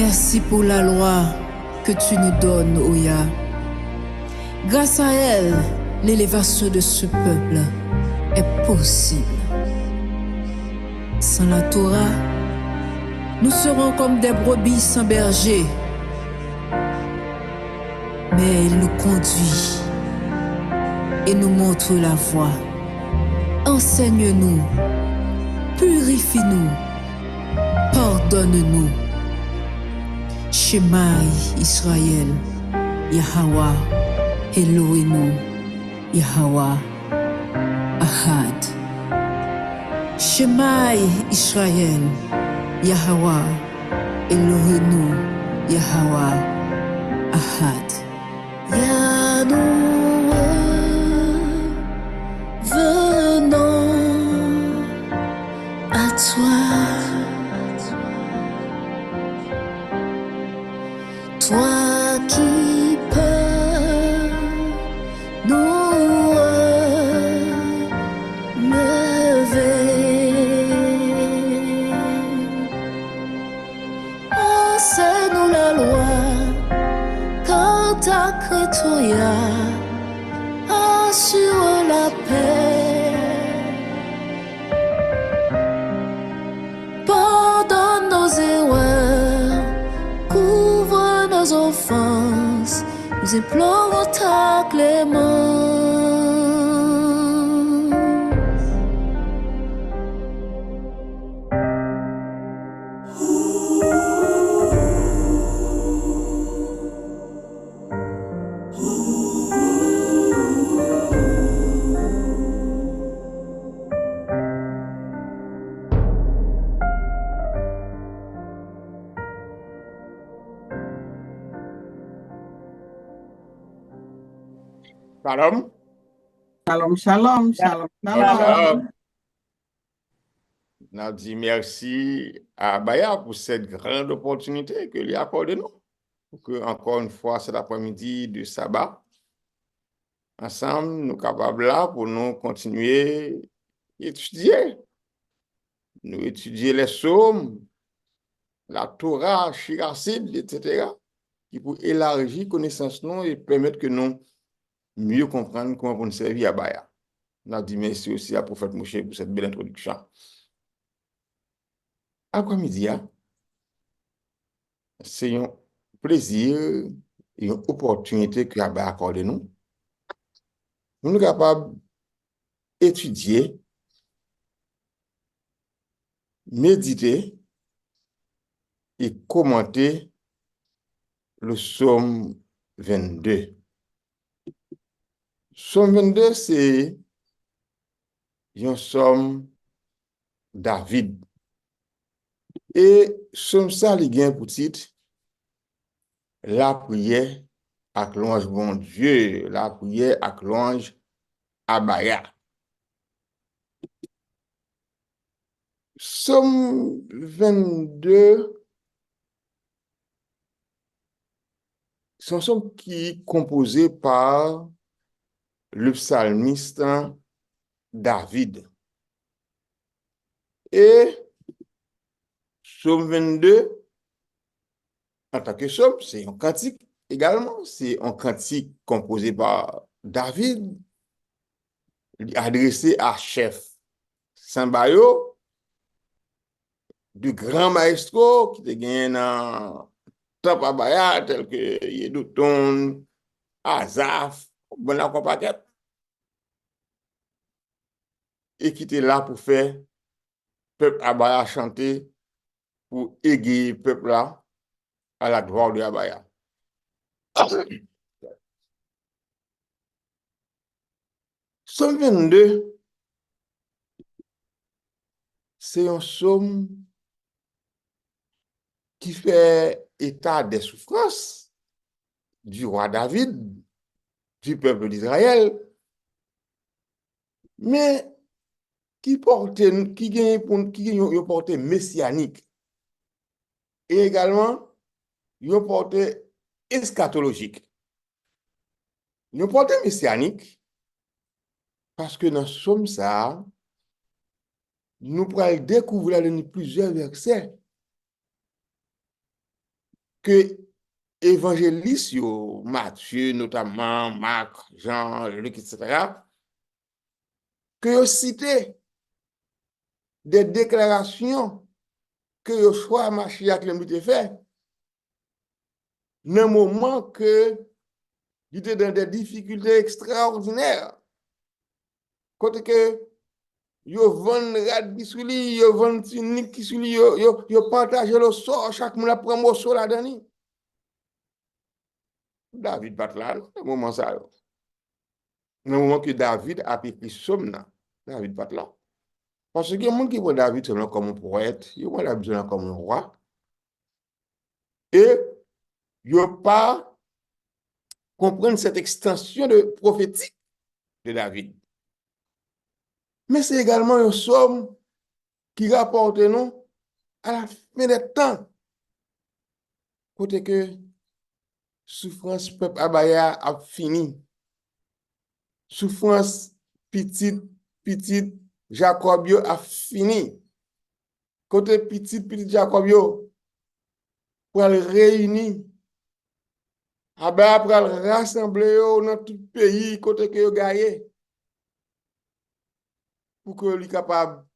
Merci pour la loi que tu nous donnes, Oya. Grâce à elle, l'élévation de ce peuple est possible. Sans la Torah, nous serons comme des brebis sans berger. Mais il nous conduit et nous montre la voie. Enseigne-nous, purifie-nous, pardonne-nous. Shemai Israël, Yahweh, Elohim, Yahweh, Ahad. Shemai Israël, Yahweh, Elohim, Yahweh, Ahad. Yahweh, venons à toi. Toi qui peux nous lever. Enseigne-nous la loi quand ta créatoria assure la paix. Pardonne nos erreurs, couvre nos offenses, nous implorons ta clémence. Shalom. Shalom, shalom, shalom, shalom. Nous dit merci à Baya pour cette grande opportunité que lui accorde nous. Pour que, encore une fois, cet après-midi de sabbat, ensemble, nous sommes capables là pour nous continuer à étudier. Nous étudier les psaumes, la Torah, Shirasid, etc. qui pour élargir connaissance nous et permettre que nous mieux comprendre comment on servir à Baya. Nous dit merci aussi à Prophète Moshe pour cette belle introduction. Après-midi, c'est un plaisir et une opportunité que Abba accorde nous. Nous sommes capables d'étudier, méditer et commenter le psaume 22. Psaume 22, c'est un psaume David. Et psaume ça, il y a pour titre la prière avec l'ange bon Dieu, la prière avec l'ange Abaya. Psaume 22, c'est un psaume qui est composé par le psalmiste David. Et psaume 22, en tant que psaume, c'est un cantique également. C'est un cantique composé par David, adressé à chef Sambayo, du grand maestro qui te gagne dans Top Abaya, tel que Yedouton, Azaf, Bonacopaquet, et qui était là pour faire peuple Abaya chanter, pour égayer peuple là à la gloire de Abaya. Psaume 22, c'est un psaume qui fait état des souffrances du roi David, du peuple d'Israël, mais qui gagne une portée messianique et également une portée eschatologique. Une portée messianique parce que dans ce psaume ça, nous pourrons découvrir plusieurs versets que évangélistes, Matthieu notamment, Marc, Jean, Luc, etc., que yo cité des déclarations que yo soit Machiac le fait, dans un moment que il était dans des difficultés extraordinaires. Côté que yo vend rad sous lui, yo vend tunique qui sous lui, yo partage le sort, chaque monde prend un morceau là-dedans. David bat là, dans le moment ça. Dans le moment que David a écrit somme, David bat là. Parce que y a des gens qui voient David seulement comme un poète, ils voient David seulement comme un roi. Et ils ne pas comprendre cette extension de prophétique de David. Mais c'est également un somme qui rapporte nous à la fin des temps. Côté que souffrance peuple Abaya a fini. Souffrance petite Jacobio a fini. Côté petit Jacobio pour le réunir. Abaya pour le rassembler dans tout le pays côté que yo gagné. Pour que lui capable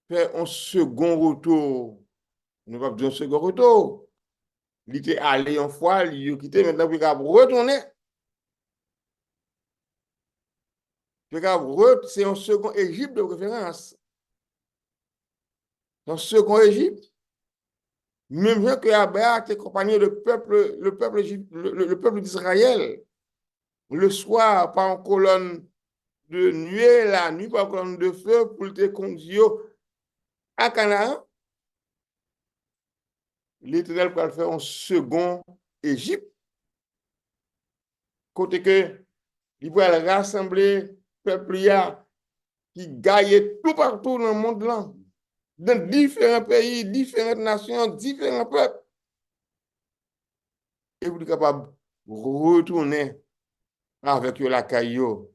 faire un second retour. Nous pas dire un second retour. Il était allé une fois, il a quitté, maintenant il capable retourner. C'est un second Égypte de référence. Un second Égypte. Même bien que Abba était accompagné le peuple d'Israël. Le soir, par une colonne de nuée, la nuit, par une colonne de feu, pour te conduire à Canaan. L'Éternel peut faire un second Égypte. Côté que, il va rassembler le peuple qui gagne tout partout dans le monde là. Dans différents pays, différentes nations, différents peuples. Et vous êtes capable de retourner avec la caillou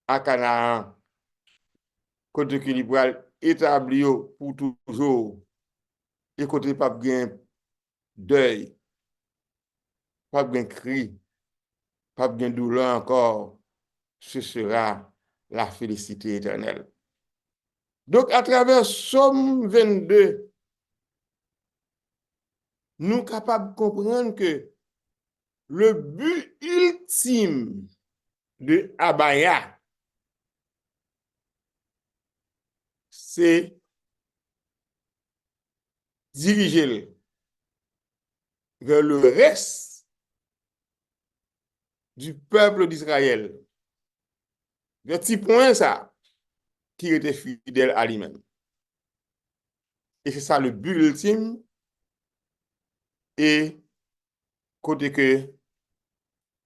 à Canaan, côté que vous établi pour toujours, et côté pas de deuil, pas de cri, pas de douleur encore, ce sera la félicité éternelle. Donc, à travers Somme 22, nous sommes capables de comprendre que le but ultime de Abaya, c'est diriger vers le reste du peuple d'Israël. Le petit point, ça, qui était fidèle à lui-même. Et c'est ça le but ultime. Et côté que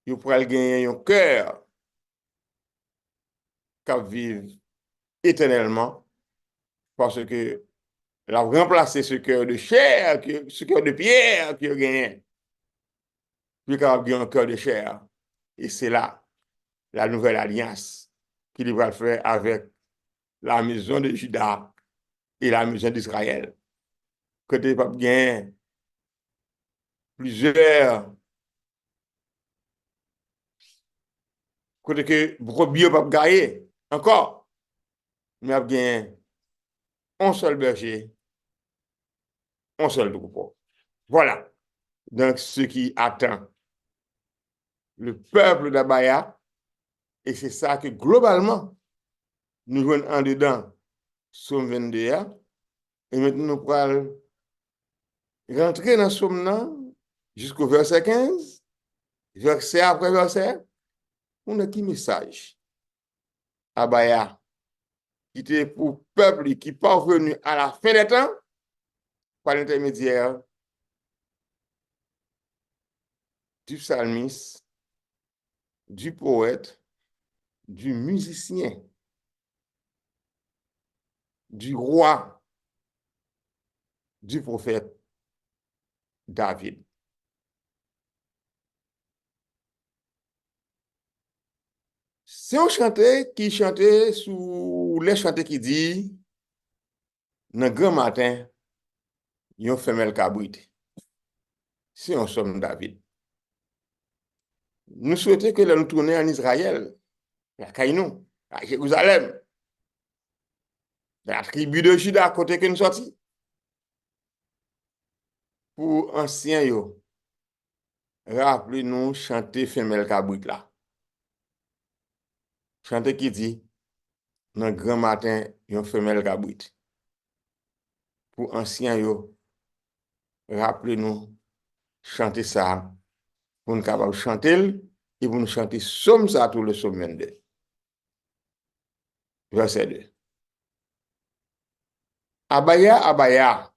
vous pourrez gagner un cœur qui vive éternellement, parce que la remplacer ce cœur de chair, ce cœur de pierre qui a gagné, puis qu'il a un cœur de chair. Et c'est là la nouvelle alliance qu'il va faire avec la maison de Juda et la maison d'Israël. Que tu vas bien plusieurs côté que brebis pas gagner encore, mais bien un seul berger, un seul troupeau. Voilà. Donc, ce qui attend le peuple d'Abaya, et c'est ça que globalement, nous venons en dedans, Somme 22, et maintenant nous pourrons rentrer dans Somme jusqu'au verset 15, verset après verset, on a qui message? Abaya, qui était pour peuple qui parvenu à la fin des temps, par l'intermédiaire du psalmiste, du poète, du musicien, du roi, du prophète David. C'est un chanteur qui chantait sous les chanteurs qui dit, dans le grand matin, il y a une femelle cabrit. si on sommes David. Nous souhaitons que nous tournions en Israël, à Caïnou, à Jérusalem, dans la tribu de Juda, à côté que nous sortis. Pour anciens, rappelez-nous chanter Femelle Cabrit là. Chanter qui dit, dans le grand matin, yon Femelle Cabrit. Pour anciens, rappelez-nous chanter ça, pour nous capables chanter et pour nous chanter somme ça tout le somme 22. Verset 2. Abaya, abaya.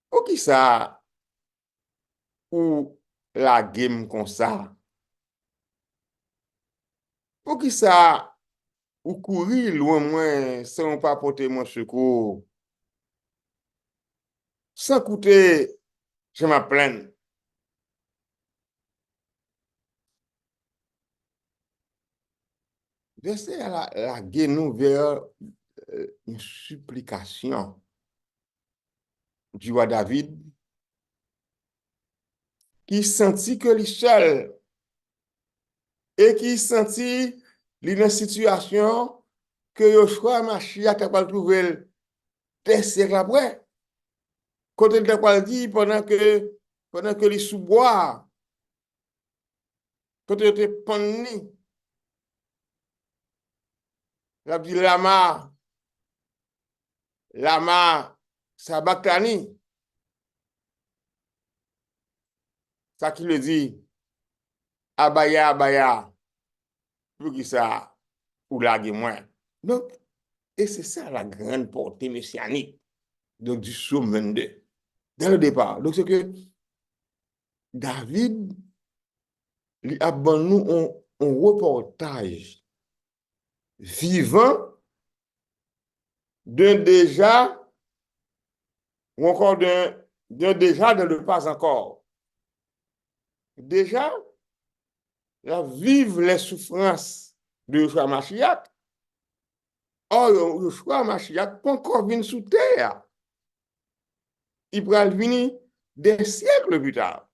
Pour qui ça, ou la game comme ça? Pour qui ça, ou courir loin moins sans pas porter mon secours? Sans coûter, je m'apprenne. Verset la guénou vers une supplication du roi David qui sentit que lui seul et qui sentit une situation que Yoshua Mashiach a pas trouvé des siècles après. Quand il t'a dit pendant que les sous-bois, quand il était pendu, il a dit Lama, Sabachthani. Ça qui le dit, Abaya, Abaya, pour qui ça, ou lague moins. Donc, et c'est ça la grande portée messianique donc, du psaume 22, dès le départ. Donc, c'est que David, il a nous un reportage vivant d'un déjà, ou encore d'un déjà de ne pas encore. Déjà, la vive les souffrances de Yoshua Mashiach. Or, Yoshua Mashiach pas encore venu sous terre. Il pourra venir des siècles plus tard.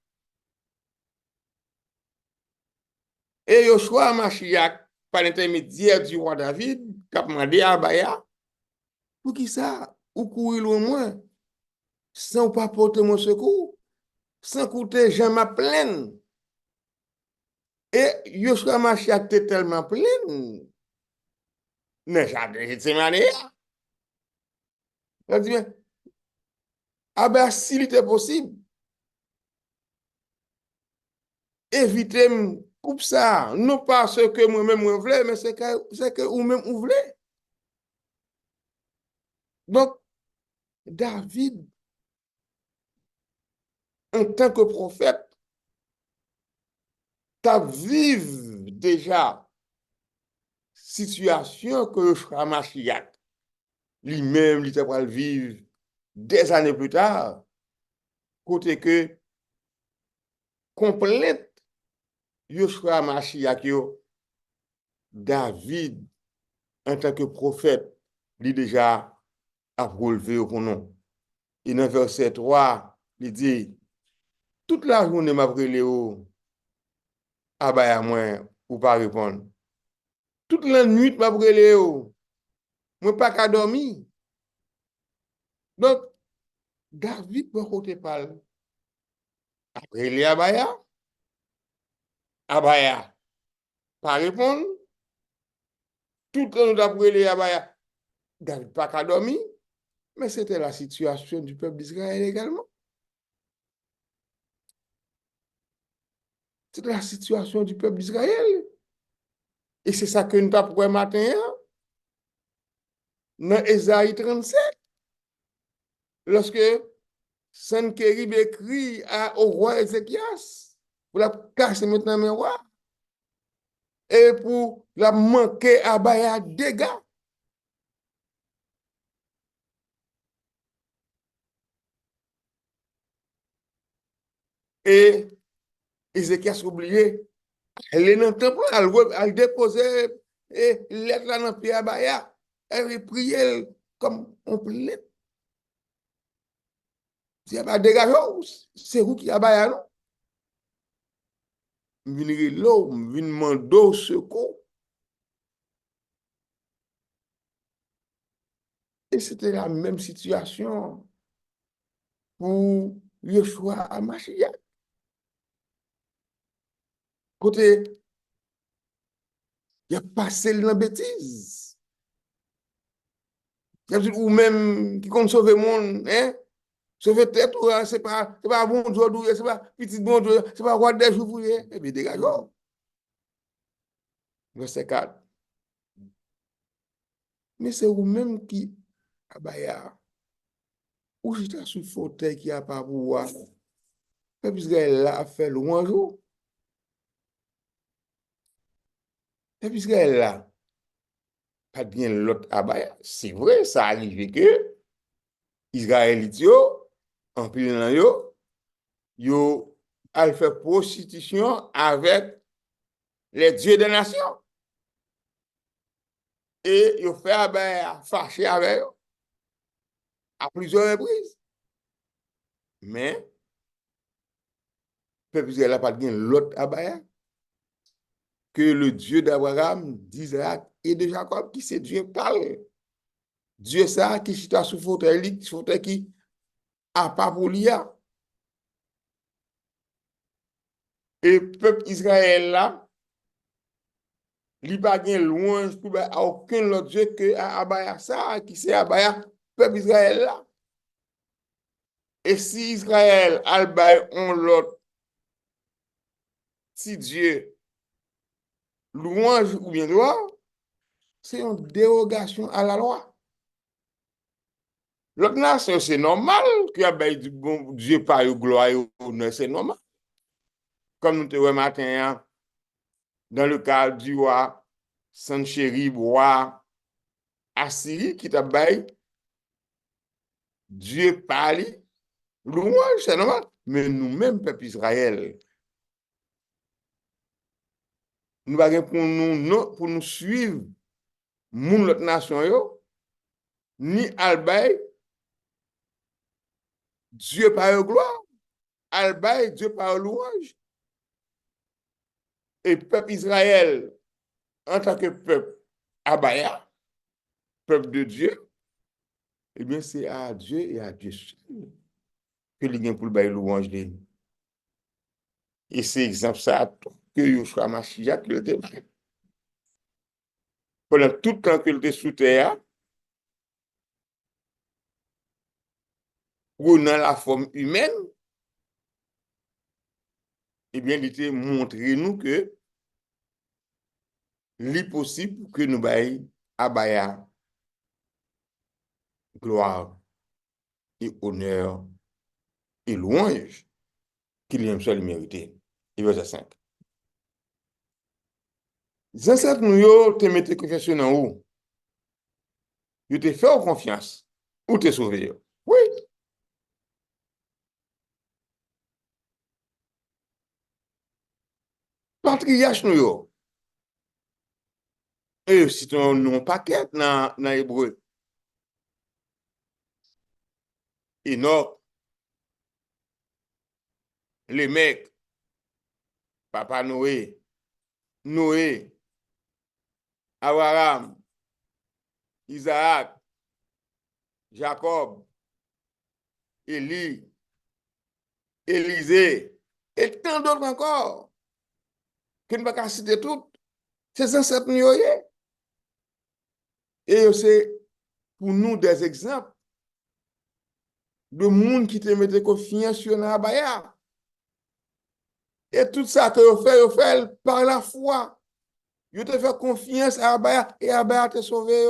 Et Yoshua Mashiach, par l'intermédiaire du roi David, qui a demandé à Abaya, pour qui ça, ou courir au moins, sans pas porter mon secours, sans coûter jamais pleine. Et Yoshua Mashiach était tellement plein, mais j'ai dit, manière. Il a dit, ah ben, s'il était possible, évitez coupe ça, non pas ce que moi-même je voulais, mais c'est que vous-même vous voulez. Donc, David, en tant que prophète, t'as vive déjà situation que Yoshua Mashiach lui-même, il était pour le vivre des années plus tard, côté que complète Yoshua Mashiach, David, en tant que prophète, lui déjà a relevé au nom. Et dans verset 3, il dit, toute la journée m'a brûlé au abaya moi ou pas répondre. Toute la nuit m'a brûlé au moi pas qu'à dormir. Donc, David, pour côté parle, après les abaya, pas répondre. Tout le monde a brûlé abaya, David pas qu'à dormir. Mais c'était la situation du peuple d'Israël également. C'est la situation du peuple d'Israël. Et c'est ça que nous avons pour matin, dans Ésaïe 37. Lorsque Sankérib écrit au roi Ézéchias, pour la casser maintenant mes rois, et pour la manquer à Baya dégâts. Et Ézéchias oublié, elle est dans le temple, elle déposait lettre là dans le pied à Baya, elle priait comme on plaît. Si a pas dégagé, c'est vous qui a baillé, non? Venir là, venir demander secours. Et c'était la même situation pour Yoshua à Mashiach. Côté, il a passé dans la bêtise. Ou même qui compte sauver le monde, hein? Sauver tête, c'est pas bon Dieu, c'est pas petit bon Dieu, c'est pas roi des jours, et bien dégagez. Verset 4. Mais c'est vous-même qui, abaya, ou j'étais sur le fauteuil qui a pas pouvoir. Peuple Israël a fait louange. Peuple Israël là, pas bien l'autre abaya. C'est vrai, ça arrive que Israélites yo, en pile nan yo a fait prostitution avec les dieux des nations. Et yo fait abaya fâché avec eux à plusieurs reprises. Mais, peuple Israël a pas bien l'autre abaya que le Dieu d'Abraham, d'Isaac et de Jacob, qui c'est Dieu parle. Dieu ça qui chita sous fauteuil qui a pas pour l'IA. Et peuple Israël là, il pas gain louange pour à aucun autre Dieu que à Abaya ça, qui c'est Abaya, peuple Israël là. Et si Israël albay on l'autre, si Dieu louange ou bien gloire, c'est une dérogation à la loi. L'autre nation, c'est normal qu'il y ait du bon Dieu par gloire, c'est normal. Comme nous te voyons matin, dans le cadre du roi Sanchérib, roi Assyrie, qui t'a baillé, Dieu parle, louange, c'est normal. Mais nous-mêmes, peuple Israël, nous n'avons pour nous, pour nous suivre, mon l'autre nation, ni albay, Dieu par gloire, albay, Dieu par louange. Et peuple Israël, en tant que peuple abaya, peuple de Dieu, eh bien, c'est à Dieu et à Dieu seul que il vient pour le bail louange de nous. Et c'est exemple ça que Yoshua Mashiach le fait. Pendant tout le temps qu'il était sous terre, ou dans la forme humaine, eh bien, il était montré nous que l'est possible que nous bail abaya gloire et honneur et louange qu'il aime seul mérité. Et verset 5. Les ancêtres nous yo te mette confiance en où? Yo te fait confiance. Ou te sauvé? Oui. Patriarche nous yo. Et si ton nom paquet dans hébreu. Enoch, les mecs, Papa Noé, Noé, Abraham, Isaac, Jacob, Élie, Élisée, et tant d'autres encore, que nous ne pouvons pas citer toutes, ces ancêtres nous. Et c'est pour nous des exemples de monde qui te mette confiance sur Nabaya. Et tout ça que vous faites par la foi. Vous te fait confiance à Abaya et Abaya te sauvé.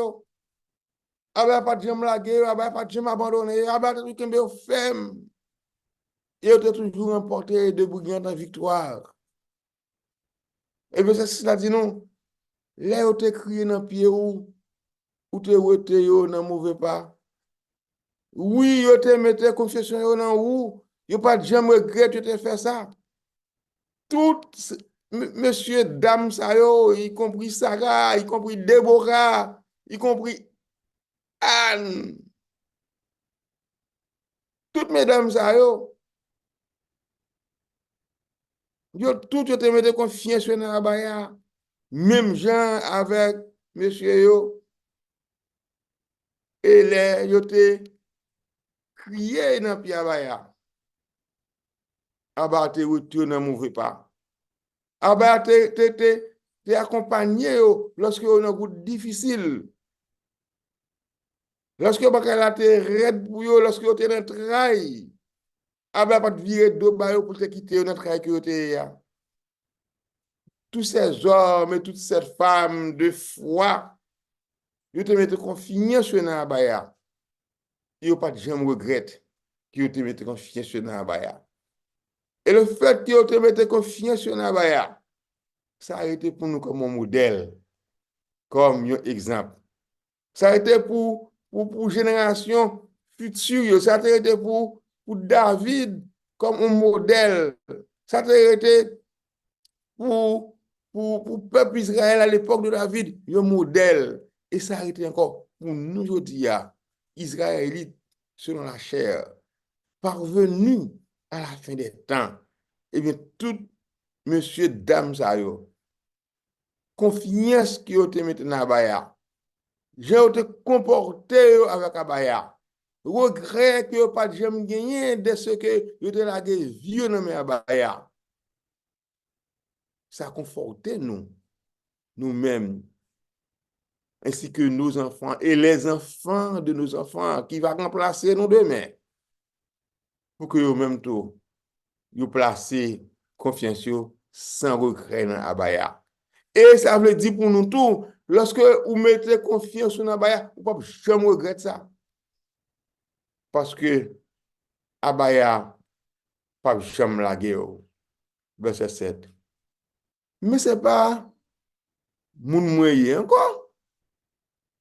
Abaya pas de jamais lagué, Abaya pas de jamais abandonné, Abaya te tout ferme. Et vous te toujours emporté de bouillante en victoire. Et bien c'est cela dit non. Là où te crié dans le pied ou te rete dans mauvais pas. Oui, vous te mette confiance dans ou, vous pas de jamais regret de te faire ça. Tout monsieur, dame, ça yo, y compris Sarah, y compris Déborah, y compris Anne, toutes mesdames, ça yo, tout yo te mette confiance dans la baya. Même gens avec monsieur yo, et les yo te crié dans pied baya. Aba te retourne mauvais pas. Aba te accompagné yo lorsque on a un goutte difficile. Lorsque baka la te red pour yo, lorsque yo te dans travail. Aba pas te virer dos ba yo pour te quitter dans travail que yo te ya. Tous ces hommes et toutes ces femmes de foi, ils te mettent confiance sur la baya. Ils pas de jamais regret qu'ils te mettent confiance sur la baya. Et le fait qu'ils te mettent confiance sur la baya, ça a été pour nous comme un modèle, comme un exemple. Ça a été pour génération future, ça a été pour David comme un modèle. Ça a été pour peuple Israël à l'époque de David, un modèle. Et ça a été encore pour nous aujourd'hui, Israélites, selon la chair, parvenus à la fin des temps. Eh bien, tout monsieur, dame, ça y est, confiance qui ont été maintenant à Baya. J'ai été comporté avec Abaya. Regret que pas de jamais gagné de ce que vous avez lagué vieux nommé Abaya. Ça a conforté nous, nous-mêmes, ainsi que nos enfants et les enfants de nos enfants qui va remplacer nous demain. Pour que vous-même tout, vous placez confiance sans regret dans Abaya. Et ça veut dire pour nous tous, lorsque vous mettez confiance dans Abaya, vous ne pouvez jamais regretter ça. Parce que Abaya, pas jamais la guerre. Verset 7. Mais ce n'est pas mon moyen encore.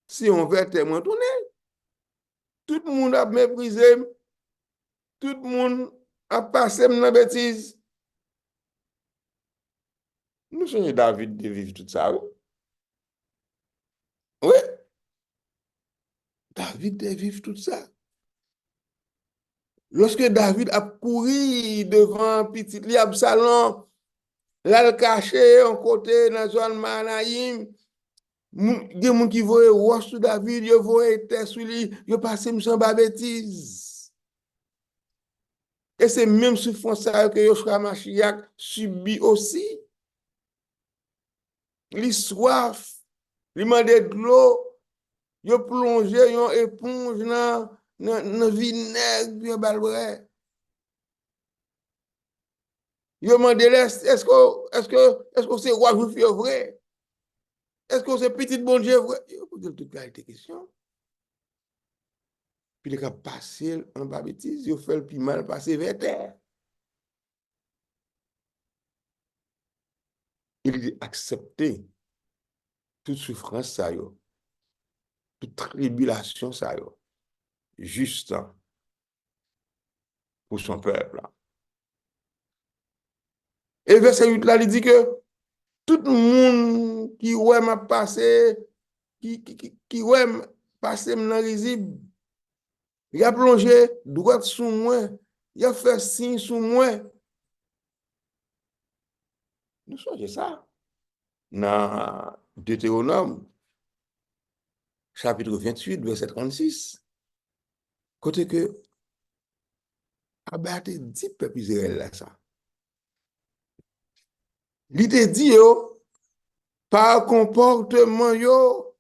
Si on veut témoin tourner, tout le monde a méprisé, tout le monde a passé dans la bêtise. Nous sommes David de vivre tout ça. Oui, David de vivre tout ça. Lorsque David a couru devant petit li Absalom, là le caché en côté dans la zone Manaïm, il y a des gens qui voient roi sous David, ils voient terre sous lui, ils passent sans bêtise. Et c'est même souffrance que Yoshua Mashiach subit aussi. Il soif, il demande de l'eau, il plonge une éponge dans le vinaigre, il balbrait. Il demande est-ce que c'est roi juif vrai? Est-ce que c'est petit bon Dieu vrai? Il pose toute la question. Puis il a passé en bas bêtise, il fait le plus mal passer vers terre. Il a accepté toute souffrance, ça, toute tribulation, ça, juste pour son peuple. Et verset 8 là, il dit que tout le monde qui ouais m'a passé, qui ouais passé dans risible, il a plongé droit sous moi, il a fait signe sous moi. Nous songez ça. Dans Deutéronome, chapitre 28, verset 36, côté que Abba te dit peuple Israël là ça. Il te dit yo, par comportement yo,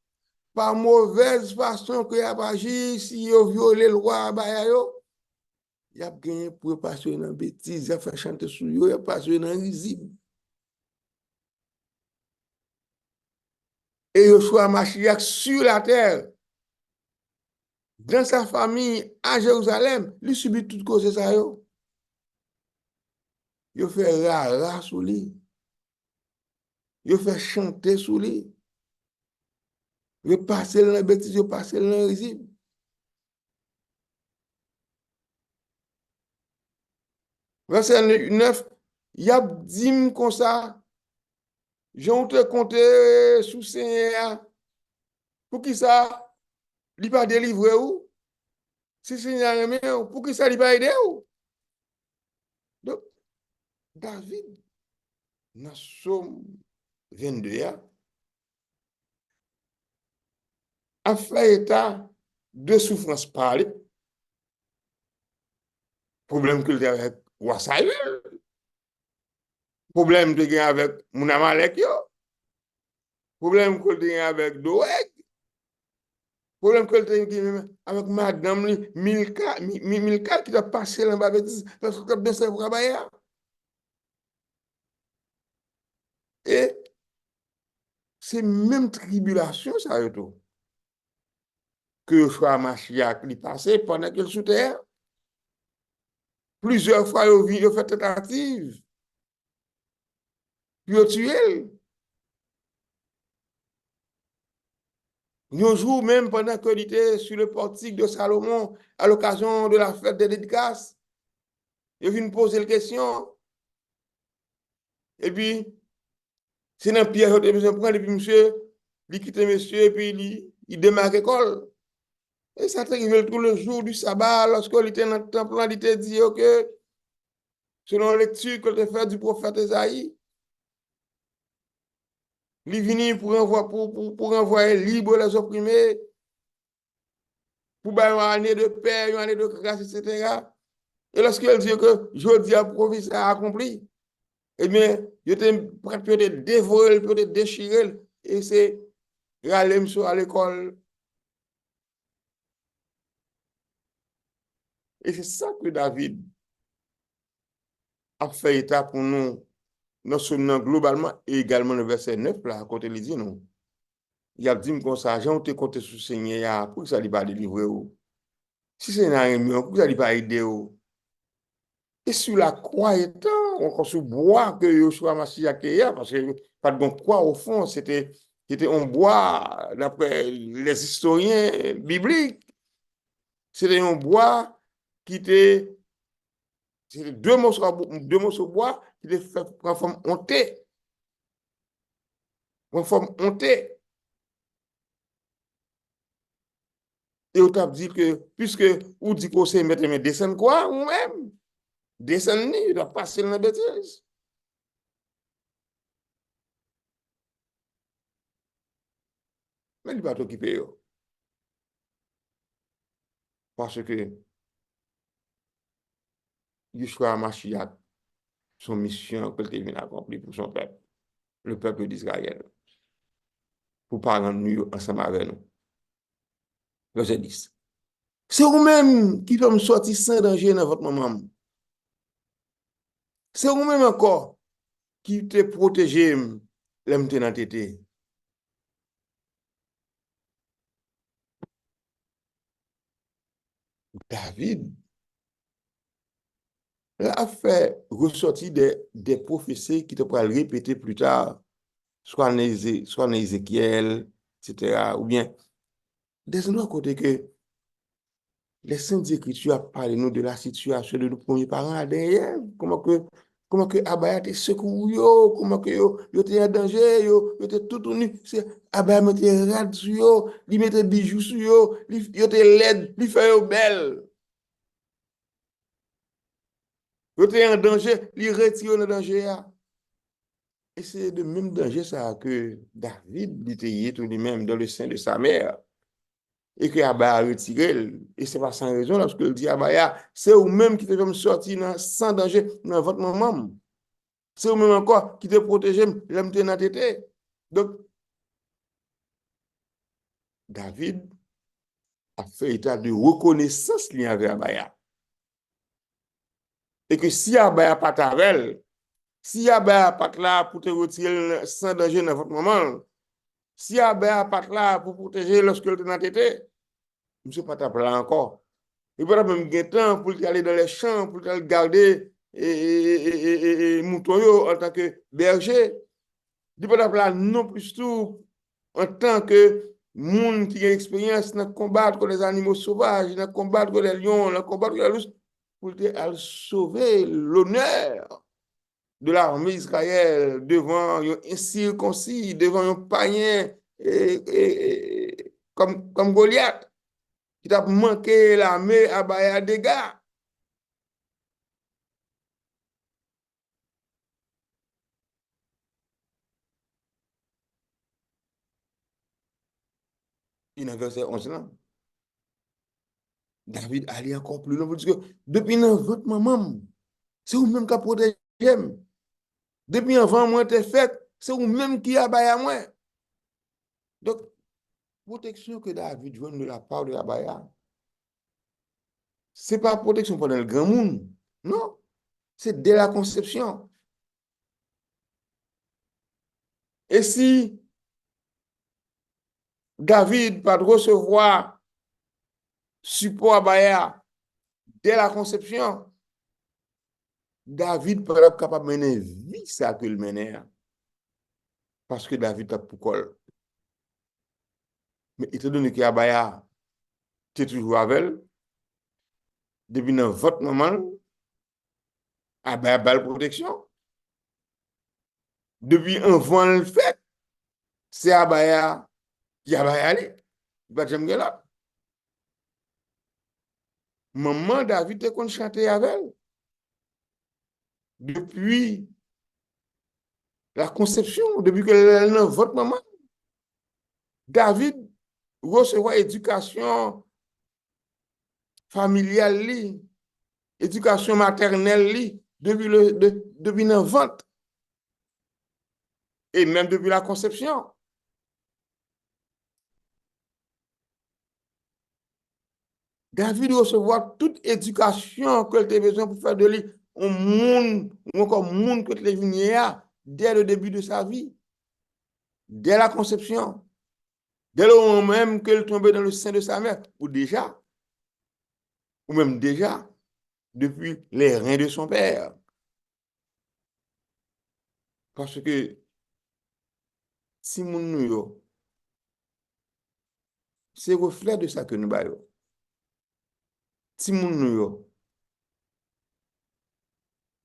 par mauvaise façon que y a agi, si yo violé le roi Abba yo, y a gagné pour passer dans bêtise, y a fait chanter sous yo, y a passé dans risible. Et Yoshua Mashiach sur la terre, dans sa famille à Jérusalem, il subit toute cause ça yo. Il fait rara sous lui. Il fait chanter sous lui. Il passe dans la bêtise, il passe dans le risible. Verset 9, il y a dit comme ça, j'en te compté sous Seigneur. Pour qui ça? Il pas délivré où? Si Seigneur aime, pour qui ça lui pas aider ou? Donc, David, dans Somme 22, a fait état de souffrance parlée, problème qu'il a avec roi Saül, problème qu'il a avec Mounamalek, problème qu'il a avec Doeg, problème qu'il a avec madame Milka qui a passé dans la bêtise parce qu'il a bien fait travailler. Et c'est même tribulation, ça, que Frère Machiac lui passé pendant qu'il est sous terre. Plusieurs fois, il a fait tentative. Puis il a tué. Un jour même, pendant qu'il était sur le portique de Salomon, à l'occasion de la fête des dédicaces, il vient poser la question. Et puis, c'est dans Pierre, il a besoin de prendre, et puis monsieur, il quitte monsieur, et puis il démarre l'école. Et ça arrive tout le jour du sabbat, lorsqu'il était dans le temple, il était dit que, selon la lecture qu'il a fait du prophète Esaïe, il est venu pour envoyer libre les opprimés, pour avoir une année de paix, une année de grâce, etc. Et lorsqu'il dit que je dis à prophète ça accompli, eh bien, il était prêt de dévorer, de déchirer, et c'est râler sur à l'école. Et c'est ça que David a fait état pour nous, non seulement globalement, et également le verset 9, là, à côté, il dit, non. Il a dit comme ça, j'ai honte compter sur le Seigneur, pour que ça ne pas délivrer. Si c'est un mieux, pour que ça ne pas aider. Et sur la croix étant, on se bois que Yoshua Mashiach parce que pas de bon croix au fond, c'était un bois, d'après les historiens bibliques, c'était un bois qui était, c'était deux morceaux de bois qui étaient fait en forme hontée. En forme hontée. Et on t'a dit que, puisque ou dit qu'on sait mettre mes descendre quoi, ou même, descendre, il doit passer dans la bêtise. Mais il ne va pas t'occuper. Parce que Yeshua Mashiach, son mission qu'elle vient accomplir pour son peuple, le peuple d'Israël, pour parler nous ensemble avec nous. Verset 10. C'est vous-même qui peut me sortir sans danger dans votre moment. C'est vous-même encore qui te protégé l'homme dans tété. David a fait ressortir des prophéties qui te pourraient répéter plus tard, soit en Ézéchiel, etc. Ou bien des endroits côté que les Saintes Écritures parlent nous de la situation de nos premiers parents derrière. Comment que Abaya était secouru, comment que yo était en danger, yo était tout nu. Abaya mettait rad sur yo, il mettait bijoux sur yo, il était laid, il fait yo belle. Yo était en danger, il retire le danger. Et c'est le même danger ça que David était tout lui-même dans le sein de sa mère. Et que Abaya a retiré. Et c'est pas sans raison lorsque dit Abaya, c'est vous-même qui te sortir sans danger dans votre maman. C'est vous-même encore qui te protège, l'aime dans tété. Donc, David a fait état de reconnaissance qu'il y avait à Abaya. Et que si Abaya pas tavel, si Abaya pas là pour te retirer sans danger dans votre maman, si Abaya pas là pour protéger lorsque tu es dans tété, monsieur pas là encore. Il peut même gagner temps pour aller dans les champs, pour aller garder et mouton en tant que berger. Il peut là non plus tout en tant que monde qui a expérience dans le combat contre les animaux sauvages, dans le combat contre les lions, dans le combat contre les loups, pour sauver l'honneur de l'armée d'Israël devant un incirconcis, devant un païen comme Goliath. qui t'a manqué la main à baya des gars. Il a verset 11 là. David allait encore plus loin pour dire que depuis votre maman, c'est vous-même qui a protégé. Depuis avant moi t'es fait, c'est vous-même qui a baya moi. Donc, protection que David joue de la part de Abaya, ce n'est pas protection pendant le grand monde. Non, c'est dès la conception. Et si David pas recevoir support Abaya dès la conception, David pas capable de mener vie ça que le mener. Parce que David a pour col. Mais étant donné que Abaya, tu es toujours avec elle, depuis votre moment, Abaya a la protection. Depuis un vent le fait, c'est Abaya qui a aller. Pas jamais là. Maman David était qu'on chantait avec elle. Depuis la conception, depuis que elle est votre maman. David recevoir éducation familiale, éducation maternelle depuis la vente et même depuis la conception. David recevoir toute éducation que tu as besoin pour faire de lui un monde, ou encore un monde que tu es venu dès le début de sa vie, dès la conception, dès le moment même qu'elle tombait dans le sein de sa mère, ou même déjà, depuis les reins de son père. Parce que si nous c'est reflet de ça que nous baillons. Si nous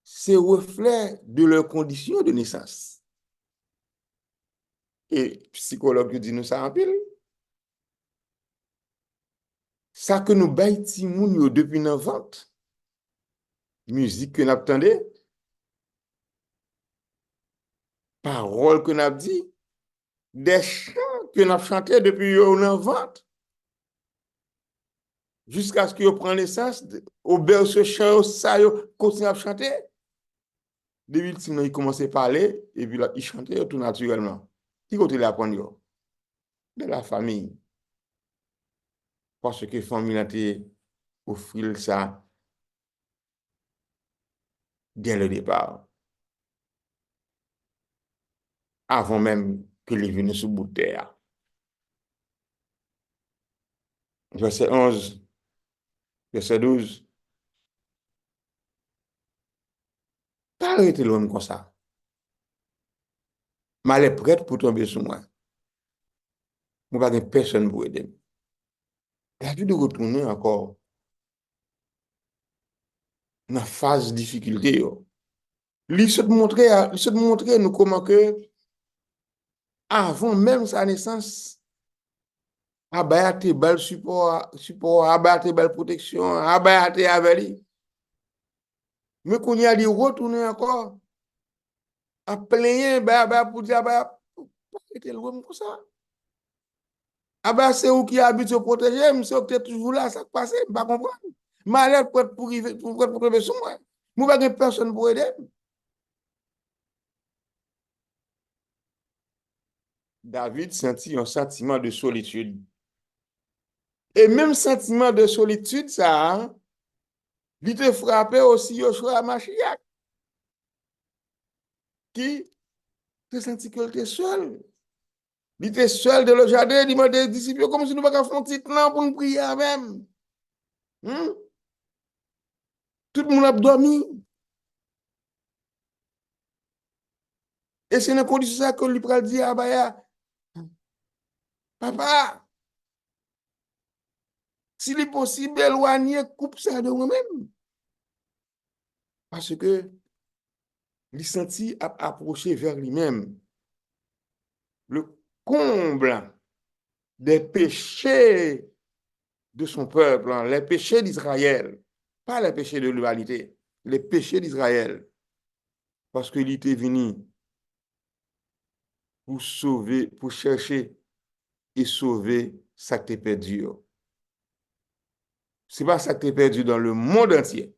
c'est reflet de leurs conditions de naissance. Et psychologue dit nous ça en pile. Ça que nous baillons timoun depuis notre ventre. Musique que nous attendons, paroles que nous avons dit, des chants que nous avons chantés depuis notre ventre. Jusqu'à ce que vous preniez naissance, au berceau chant, ça, vous continuez à chanter. Depuis que il commence à parler, et puis là, il chantait tout naturellement. Qui continue à apprendre? De la famille. Parce que la famille a été offert ça dès le départ. Avant même qu'il est venu sous bout de terre. Verset 11, verset 12. Pas arrêter l'homme comme ça. Mais elle est prête pour tomber sur moi. Je n'ai pas personne pour aider. Il a dû retourner encore dans la phase de difficulté. Il se montrer nous comment que avant même sa naissance, abattre bel support, abattre bel protection, abattre avec lui. Mais qu'on y a dit retourner encore à plaigner pour dire c'était le comme ça. C'est où qui habite se protéger, mais c'est que toujours là, ça passe, je ne pas comprendre. Malheur pour tomber sur moi. Je n'ai pas personne pour aider. David sentit un sentiment de solitude. Et même sentiment de solitude, ça, il te frappé aussi Yoshua Mashiach, qui te sentit que tu es seul. Il était seul de le jardin, il m'a dit disciples, comme si nous ne pouvions pas faire un petit temps pour nous prier même. Tout le monde a dormi. Et c'est dans la condition ça que lui pral dit à Abaya, papa, s'il est possible, éloigner, coupe ça de moi-même. Parce que il sentit approcher vers lui-même le comble des péchés de son peuple, hein, les péchés d'Israël, pas les péchés de l'humanité, les péchés d'Israël, parce qu'il était venu pour sauver, pour chercher et sauver ça qui est perdu. Ce n'est pas ça qui est perdu dans le monde entier,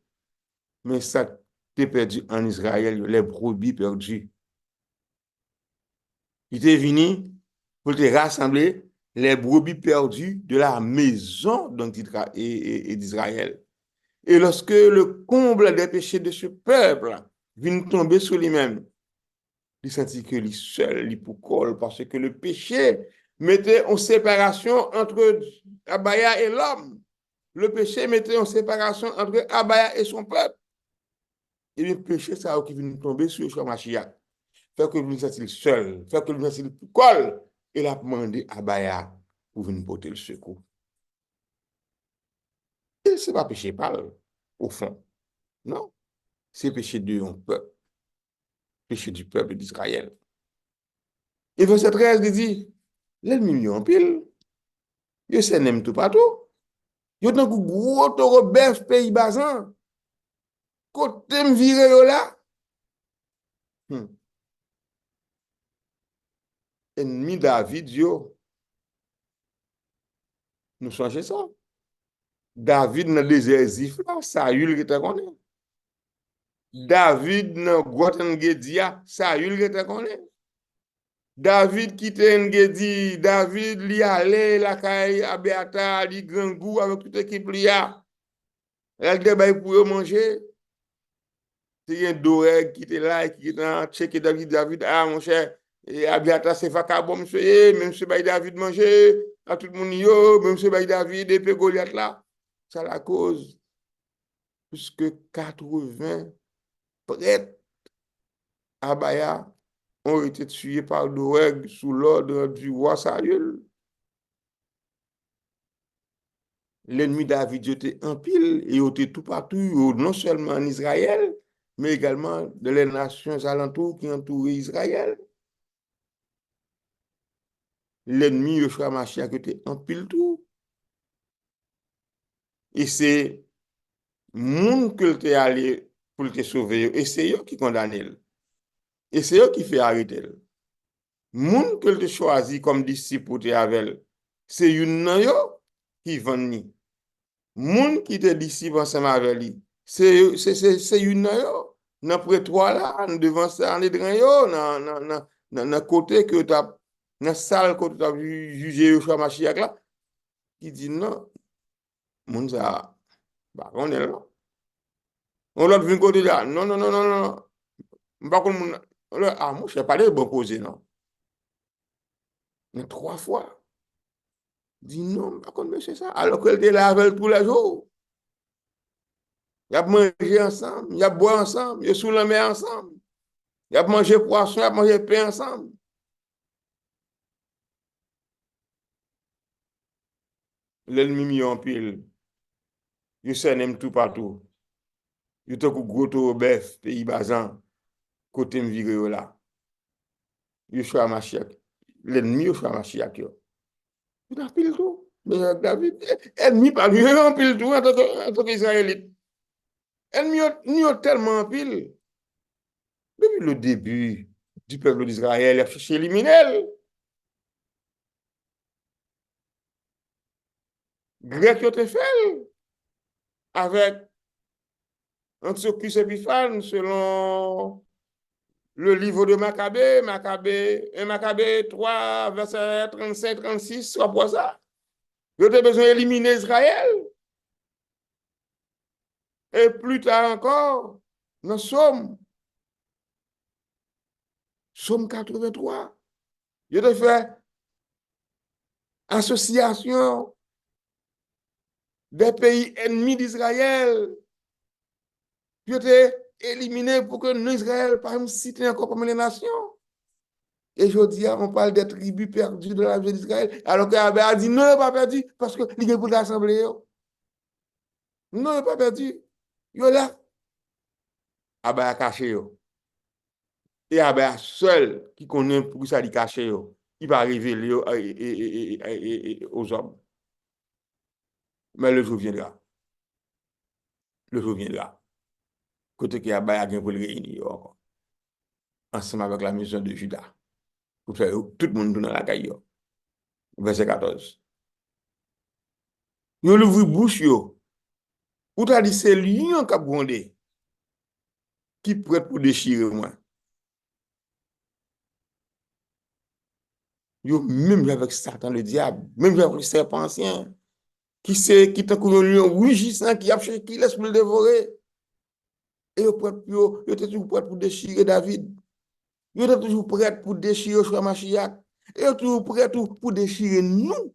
mais ça qui est perdu en Israël, les brebis perdues. Il était venu pour te rassembler les brebis perdues de la maison d'Israël. Et lorsque le comble des péchés de ce peuple vient tomber sur lui-même, il sentit que lui seul, lui pour col, parce que le péché mettait en séparation entre Abaya et l'homme. Le péché mettait en séparation entre Abaya et son peuple. Et le péché, ça qui vient tomber sur Yeshua Mashiach. Fait que lui sentit seul, fait que lui sentit pour col. Il a demandé à Abaya pour venir porter le secours. Et ce n'est pas péché pâle, au fond. Non, c'est péché de un peuple, péché du peuple d'Israël. Et verset 13, il dit, l'ennemi en pile, il s'en aime tout partout. Il y a un gros taureau bœuf pays basan. Côté me vire yo là. Ennemi David yo, nous changeons ça. David dans le désert Zif là, Saül qui te connaît. David dans Gotengedia, Saül qui te connaît. David qui te Ngedi, David li allé la caille à Beata, li grand goût avec toute équipe li a. Elle débat pour manger. C'est un doré qui était là, qui était là, checker David, ah mon cher, et Abiata c'est vacabon, monsieur, même monsieur Baye David manger, à tout le monde, yo, même monsieur Baye David, et puis Goliath là. C'est la cause, puisque 80 prêtres à Baya ont été tués par Doeg sous l'ordre du roi Saül. L'ennemi David était en pile et il était tout partout, non seulement en Israël, mais également dans les nations alentours qui entouraient Israël. L'ennemi Yoshua Mashiach était en pile tout. Et c'est monde que t'es allé pour te sauver, et c'est eux qui condamnent. Et c'est eux qui fait arrêter. Monde que te choisi comme disciple pour te avec, c'est une nan qui vend. Monde qui te disciple ensemble avec lui, c'est une nan yo. Dans prétoire là, devant ça, en dedans yo, dans côté que tu as, dans salle que tu as jugé Yoshua Mashiach là, qui dit non, monde ça, bah, on est là. On l'autre vient côté là, non, non, non, non, non, pas comme mon, ah, moi, je sais pas les bon causer, non. Mais 3 fois, dit non, pas comme c'est ça, alors qu'elle était là avec tous les jours. Il a mangé ensemble, il a boire ensemble, il a sous la mer ensemble, il a mangé poisson, il a mangé pain ensemble. L'ennemi mis en pile, il s'en aime tout partout. Il te gros au bœuf, pays basan, côté me vire là. Yoshua Mashiach. L'ennemi Yoshua Mashiach. Il a pile tout. Mais David, ennemi pas lui en pile tout en tant qu'Israélite. Ennemi a tellement en pile. Depuis le début du peuple d'Israël, il a cherché éliminer. Grec a été fait avec Antiochus Épiphanes selon le livre de Maccabée, Maccabée 3, verset 35-36, soit pour ça. Il a besoin d'éliminer Israël. Et plus tard encore, nous sommes Somme 83. Il a fait association des pays ennemis d'Israël. Il a éliminé pour que nous, Israël, pas nous citer encore comme les nations. Et aujourd'hui, on parle des tribus perdues de la vie d'Israël, alors qu'Abel a dit non, il n'est pas perdu, parce que il est pour l'assemblée. Non, il n'est pas perdu. Il est là. Abel a caché. Et Abel seul qui connaît pour ça, il caché. Il va révéler aux hommes. Mais le jour viendra. Le jour viendra. Côté qui a baillé pour le réunir encore. Ensemble avec la maison de Judas. Pour faire tout le monde dans la caille. Verset 14. Yo l'ouvre bouche yo. Ou t'as dit c'est lion qui a grondé. Qui prêt pour déchirer moi. Yo même avec Satan le diable, même avec le serpent ancien, qui t'a un lion rugissant qui laisse pour le dévorer. Et yo était toujours prêt pour déchirer David. Yo était toujours prêt pour déchirer Yoshua Mashiach. Et yo toujours prêt pour déchirer nous,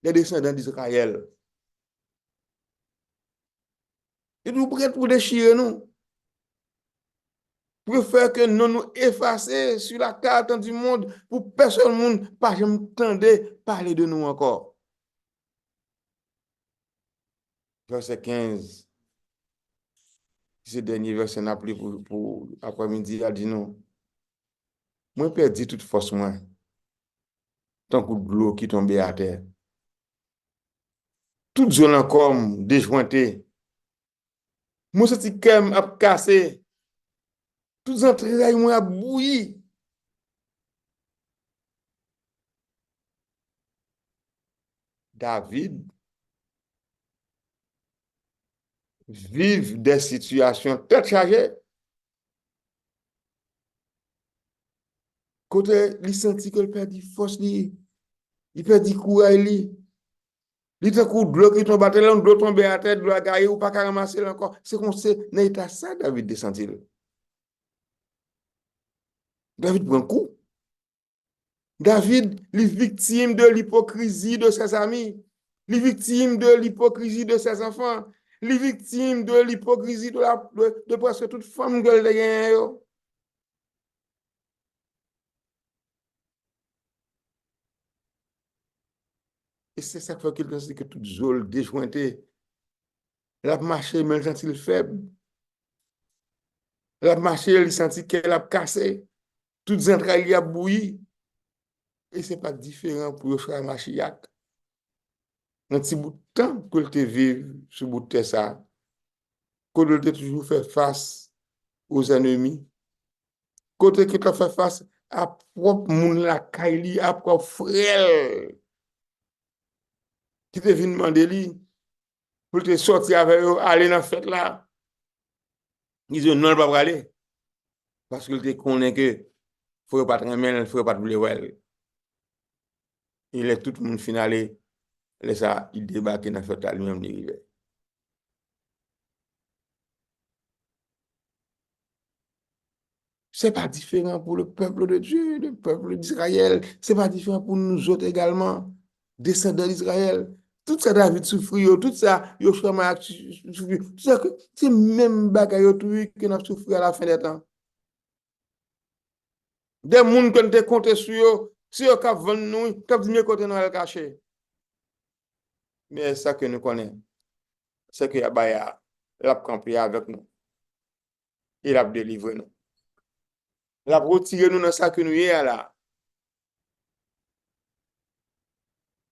les descendants d'Israël. Yo toujours prêt pour déchirer nous. Pour faire que nous nous effacer sur la carte du monde pour personne monde pas jamais entendre parler de nous encore. Verset 15. Ce dernier verset n'a plus pour après-midi, il a dit non. Moi, perdu toute force, moi. Tant que l'eau qui tombait à terre. Toute zone encore déjointée. Moi, ce qui a cassé. Toutes entrailles, moi, a bouilli. David vive des situations très chargées. Quand il sentit qu'il perdit force, il perdit courage. Il te coup de l'eau qui tombe à terre, de l'eau tombe à terre, de l'eau gagne ou pas qu'à ramasser encore. C'est comme c'est dans l'état ça, David descendit. David prend un coup. David, il est victime de l'hypocrisie de ses amis. Il est victime de l'hypocrisie de ses enfants. Il est victime de l'hypocrisie de presque toute femme que elle a. Et c'est ça qui fait qu'il pense que toute zone déjointée. Elle a marché, mais elle sentit faible. Elle a marché, elle sentit qu'elle a cassé. Toutes les entrailles a bouilli. Et ce n'est pas différent pour Yoshua Mashiach. Un petit bout de temps que tu vives ce bout de terre, ça, que tu toujours fait face aux ennemis, que tu fait face à propre monde la kaili, à propre frère, qui te vient demander lui, pour te sortir avec eux, aller dans la fête là. Ils disent non, il ne va pas aller. Parce qu'il te connaît que il ne faut pas te remettre, il ne faut pas te vouloir. Il est tout le monde finalé. Et ça, il débarque dans la fête à lui-même d'arriver. Ce n'est pas différent pour le peuple de Dieu, le peuple d'Israël. Ce n'est pas différent pour nous autres également, descendants d'Israël. Tout ça, David souffrir, tout ça, Yoshua souffrir, tout ça, c'est même bagaille que nous avons souffert à la fin des temps. Des gens qui ont compté sur eux, si eux qui vendent nous, qui ont dit mieux côté nous le cacher. Mais ça que nous connaissons, c'est que Yabaya, il a campé avec nous. Il a délivré nous. Il a retiré nous dans ça que nous y est là.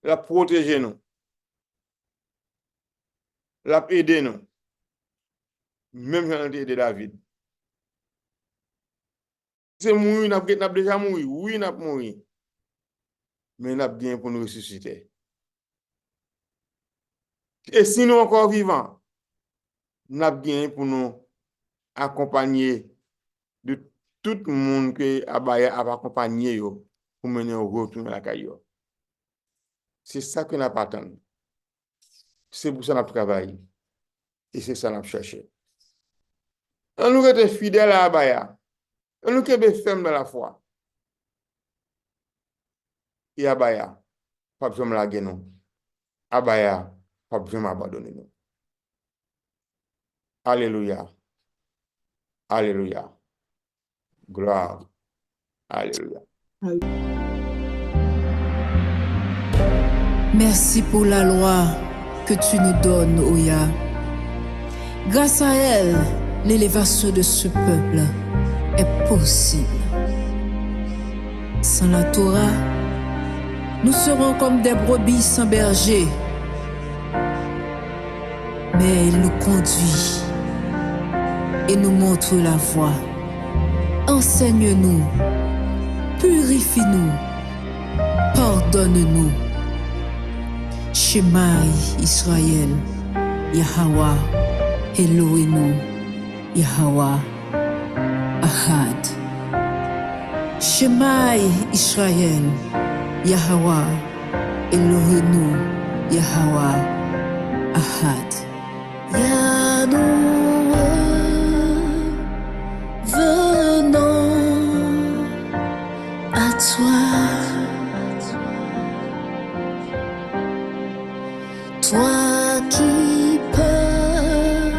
Il a protégé nous. Il a aidé nous. Même quand on a aidé David. C'est mourir, nous avons déjà mouru. Oui, nous avons mouru. Mais nous avons bien pour nous ressusciter. Et si nous encore vivants, nous avons bien pour nous accompagner de tout le monde que Abaya a accompagné pour mener au retour à la caille. C'est ça que nous attendons. C'est pour ça que nous travaillons. Et c'est ça que nous cherchons. On nous est fidèles à Abaya. On nous est fermes dans la foi. Et Abaya, pas besoin de la guerre. Abaya, pas besoin d'abandonner nous. Alléluia. Alléluia. Gloire. Alléluia. Merci pour la loi que tu nous donnes, Oya. Grâce à elle, l'élévation de ce peuple est possible. Sans la Torah, nous serons comme des brebis sans berger. mais il nous conduit et nous montre la voie. Enseigne-nous, purifie-nous, pardonne-nous. Shemaï Israël, Yahweh, Elohim, Yahweh, Ahad. Shemaï Israël, Yahweh, Elohim, Yahweh, Ahad. Yahweh, venons à toi. Toi qui peux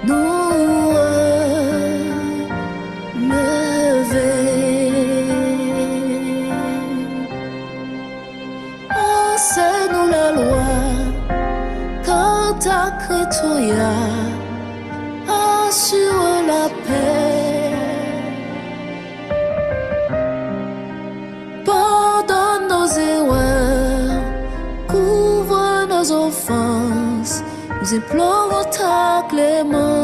nous lever. Enseigne-nous la loi, quand ta crétoya assure la paix. Pardonne nos erreurs, couvre nos offenses, nous implorons ta clémence.